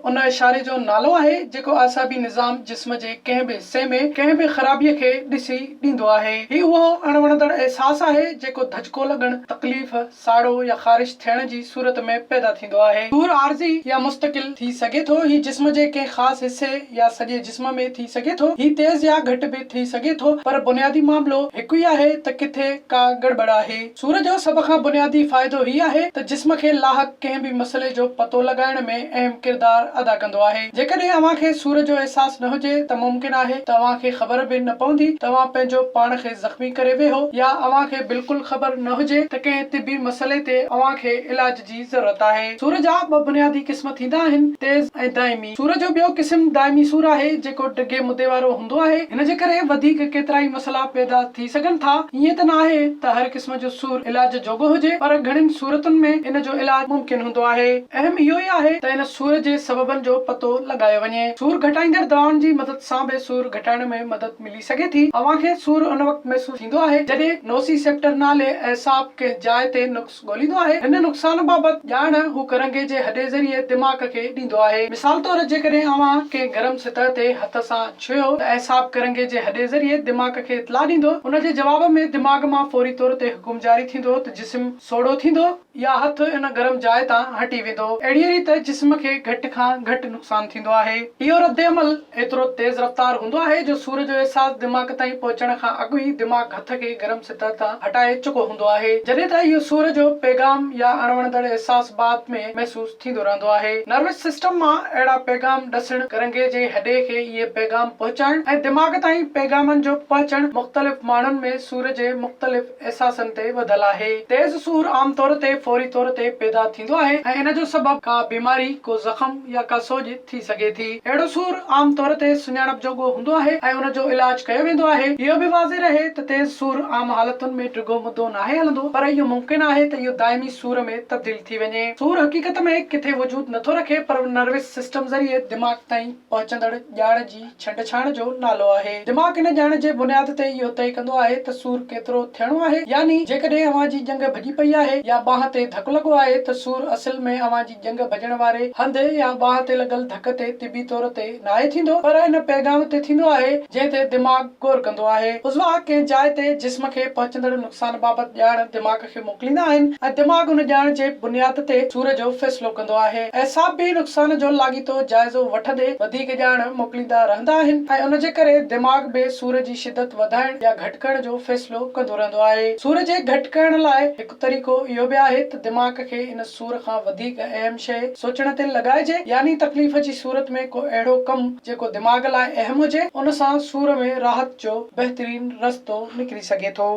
उन इशारे जो नालो आहे जेको आसाबी निज़ाम जिस्म जे कंहिं बि हिस्से में कंहिं बि ख़राबीअ खे ॾिसी ॾींदो आहे। ही उहो अणवणंदड़ एहसास आहे जेको धचको लॻण, तकलीफ़, साड़ो या ख़ारिश थियण जी सूरत में पैदा थींदो आहे। सूर आरज़ी या मुस्तकिल थी सघे थो। ही जिस्म जे कंहिं ख़ासि हिस्से या सॼे जिस्म में थी सघे थो। ही तेज़ या घटि भी थी सघे थो, पर बुनियादी मामलो हिकु ई आहे त किथे का गड़बड़ आहे। सूर जो सभ खां बुनियादी फ़ाइदो ही आहे त जिस्म खे लाहक कंहिं बि मसइले जो पतो लॻाइण में अहम किरदार अदा कंदो आहे। जेकॾहिं अव्हां खे सूर जो अहसास न हुजे त मुमकिन आहे त अव्हां खे ख़बर बि न पवंदी तव्हां पंहिंजो पाण खे ज़ख्मी करे वेहो, या अव्हां खे बिल्कुलु ख़बर न हुजे त कंहिं तिबी मसइले ते अव्हां खे इलाज जी ज़रूरत आहे। सूर जा ॿ बुनियादी क़िस्म थींदा आहिनि, तेज़ ऐं दाइमी। सूर जो ॿियो क़िस्म दाइमी सूर आहे जेको डिघे मुदे वारो हूंदो आहे। हिन जे करे वधीक केतिरा ई मसइला पैदा थी सघनि था। ईअं त न आहे त हर क़िस्म जो सूर इलाज जोॻो हुजे, पर घणनि सूरतुनि में इन जो इलाज मुमकिन हूंदो आहे। अहम इहो ई आहे त इन सूर जे सबबनि जो पतो लॻायो वञे। सूर घटाईंदड़ दवाउनि जी मदद सां बि सूर घटाइण में मदद मिली सघे थी। अव्हां खे सूर उन वक़्तु महसूस थींदो आहे जॾहिं नोसिसेप्टर नाले एसाब कंहिं जाइ ते नुक्स ॻोल्हींदो आहे। हिन नुक़सान बाबति ॼाण हू करंगे जे हॾे ज़रिए दिमाग़ खे ॾींदो आहे। मिसाल तौर जेकॾहिं अव्हां कंहिं गरम सतह ते हथ सां छुयो त एसाब करंगे जे हॾे ज़रिए दिमाग़ खे इतला ॾींदो। उन जे जवाब में दिमाग़ मां फौरी तौर ते हुकुम जारी थींदो त जिस्म सोढ़ो थींदो या हथ इन गरम जाइ तां हटी वेंदो। अहिड़ीअ रीति जिस्म खे घटि खां घटि नुक़सान थींदो आहे। इहो रद्द-ए-अमल एतिरो तेज़ रफ़्तार हूंदो आहे जो सूर जो अहसास दिमाग़ ताईं पहुचण खां अॻु ई दिमाग़ हथ खे गरम सतह तां हटाए चुको हूंदो आहे। जॾहिं त इहो सूर जो पैगाम या अणवणंदड़ एहसास बाद में महसूस थींदो रहंदो आहे। नर्वस सिस्टम मां अहिड़ा पैगाम ॾसण, करंगे जे हॾे खे इहे पैगाम पहुचाइण ऐं दिमाग़ ताईं पैगामनि जो पहुचण मुख़्तलिफ़ माण्हुनि में सूर जे मुख़्तलिफ़ एहसासनि ते ॿधल आहे। तेज़ सूर आम तौर ते फौरी तौर ते पैदा थींदो आहे ऐं इन जो सबब का बीमारी, को ज़ख़्म या का सोज थी सघे थी। अहिड़ो सूर आम तौर ते सुञाणप जोॻो हूंदो आहे ऐं उन जो इलाज कयो वेंदो आहे। इहो बि वाज़े रहे त तेज़ सूर आम हालतुनि में डिघो मुदो नाहे हलंदो, पर इहो मुमकिन आहे त इहो दाइमी सूर में तब्दील थी वञे। सूर हक़ीक़त में किथे वजूद नथो रखे, पर नर्वस सिस्टम ज़रिए दिमाग़ ताईं पहुचंदड़ ॼाण जी छंड-छाण जो नालो आहे। दिमाग़ इन ॼाण जे बुनियाद ते इहो तइ कंदो आहे त सूर केतिरो थियणो आहे। यानी जेकॾहिं अव्हां जी जंग भॼी पई आहे या बांह ते धकु लॻो आहे त सूर असल में अव्हां जी जंग भॼण वारे हंधि या बांह ते लॻल धक ते तिबी तौर ते नाहे थींदो, पर इन पैगाम ते थींदो आहे जंहिं ते दिमाग़ ग़ौर कंदो आहे। उज़वा कंहिं जाइ ते जिस्म खे पहुचंदड़ नुक़सान बाबति ॼाण दिमाग़ खे मोकिलींदा आहिनि ऐं दिमाग़ उन ॼाण जे बुनियाद ते सूर जो फ़ैसिलो कंदो आहे। एसाब बि नुक़सान जो लाॻीतो जाइज़ो वठंदे वधीक ॼाण मोकिलींदा रहंदा आहिनि ऐं उन जे करे दिमाग़ बि सूर जी शिदत वधाइण या घटि करण जो फ़ैसिलो कंदो रहंदो आहे। सूर जे घटि करण लाइ हिकु तरीक़ो इहो बि आहे त दिमाग़ खे इन सूर खां वधीक अहम शइ सोचण ते लॻाइजे, यानी तकलीफ़ जी सूरत में को अहिड़ो कमु जेको दिमाग़ लाइ अहम हुजे, उन सां सूर में राहत जो बहितरीन रस्तो निकिरी सघे थो।